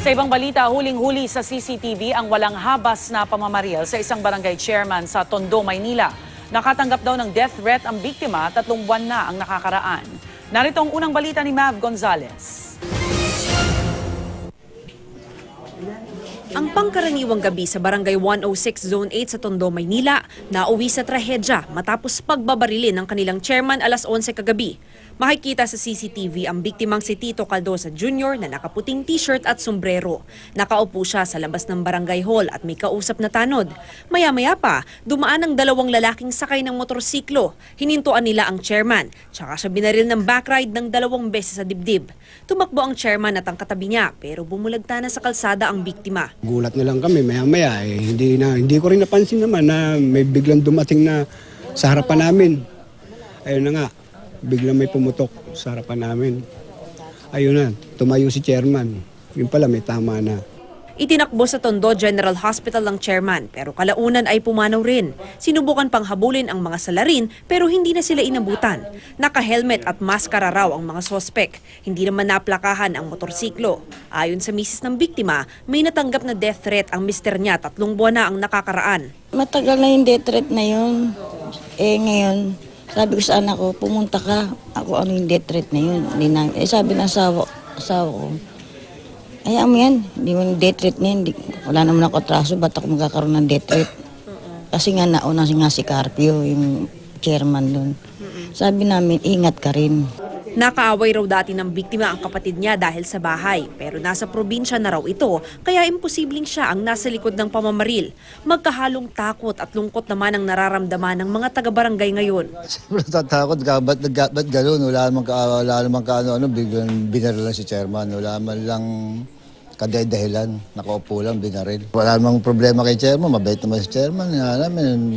Sa ibang balita, huling-huli sa CCTV ang walang habas na pamamaril sa isang barangay chairman sa Tondo, Maynila. Nakatanggap daw ng death threat ang biktima, 3 buwan na ang nakakaraan. Narito ang unang balita ni Mav Gonzalez. Ang pangkaraniwang gabi sa Barangay 106 Zone 8 sa Tondo, Maynila, nauwi sa trahedya matapos pagbabarilin ng kanilang chairman alas 11 kagabi. Makikita sa CCTV ang biktimang si Tito Caldosa Jr. na nakaputing t-shirt at sombrero. Nakaupo siya sa labas ng barangay hall at may kausap na tanod. Maya-maya pa, dumaan ang 2 lalaking sakay ng motorsiklo. Hinintuan nila ang chairman, tsaka siya binaril ng backride ng 2 beses sa dibdib. Tumakbo ang chairman at ang katabi niya, pero bumulagta na sa kalsada ang biktima. Gulat na lang kami maya-maya. Hindi ko rin napansin naman na may biglang dumating na sa harapan namin. Ayun na nga. Biglang may pumutok sa harapan namin. Ayun na, tumayo si chairman. Yun pala, may tama na. Itinakbo sa Tondo General Hospital ang chairman pero kalaunan ay pumanaw rin. Sinubukan pang habulin ang mga salarin pero hindi na sila inabutan. Naka-helmet at maskara raw ang mga sospek. Hindi naman naplakahan ang motorsiklo. Ayon sa misis ng biktima, may natanggap na death threat ang mister niya, 3 buwan na ang nakakaraan. Matagal na yung death threat na yun. Ngayon, sabi ko sa anak ko, pumunta ka. Ako ano yung death threat na yun. Sabi ng asawa ko, hayaan mo yan. Hindi mo yung death threat na yun. Wala naman ako atraso. Ba't ako magkakaroon ng death threat? Kasi nga nauna nga si Carpio, yung chairman doon. Sabi namin, ingat ka rin. Nakaaway raw dati ng biktima ang kapatid niya dahil sa bahay, pero nasa probinsya na raw ito, kaya imposibleng siya ang nasa likod ng pamamaril. Magkahalong takot at lungkot naman ang nararamdaman ng mga taga-barangay ngayon. Siyempre tatakot ka, ba't gano'n? Wala namang ano, biglang binaril lang si chairman. Wala man lang kadahilan, nakaupo lang, binaril. Wala namang problema kay chairman, mabait naman si chairman.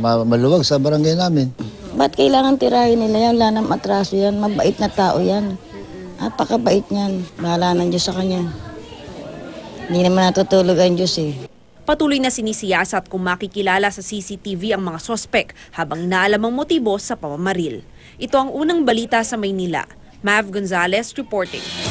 Maluwag sa barangay namin. Ba't kailangan tirahin nila yan? Wala namang atraso yan. Mabait na tao yan. Napakabait niyan. Bahala ng Diyos sa kanya. Hindi naman natutulog ang Diyos eh. Patuloy na sinisiyasat kung makikilala sa CCTV ang mga sospek habang inaalam ang motibo sa pamamaril. Ito ang unang balita sa Maynila. Mav Gonzalez reporting.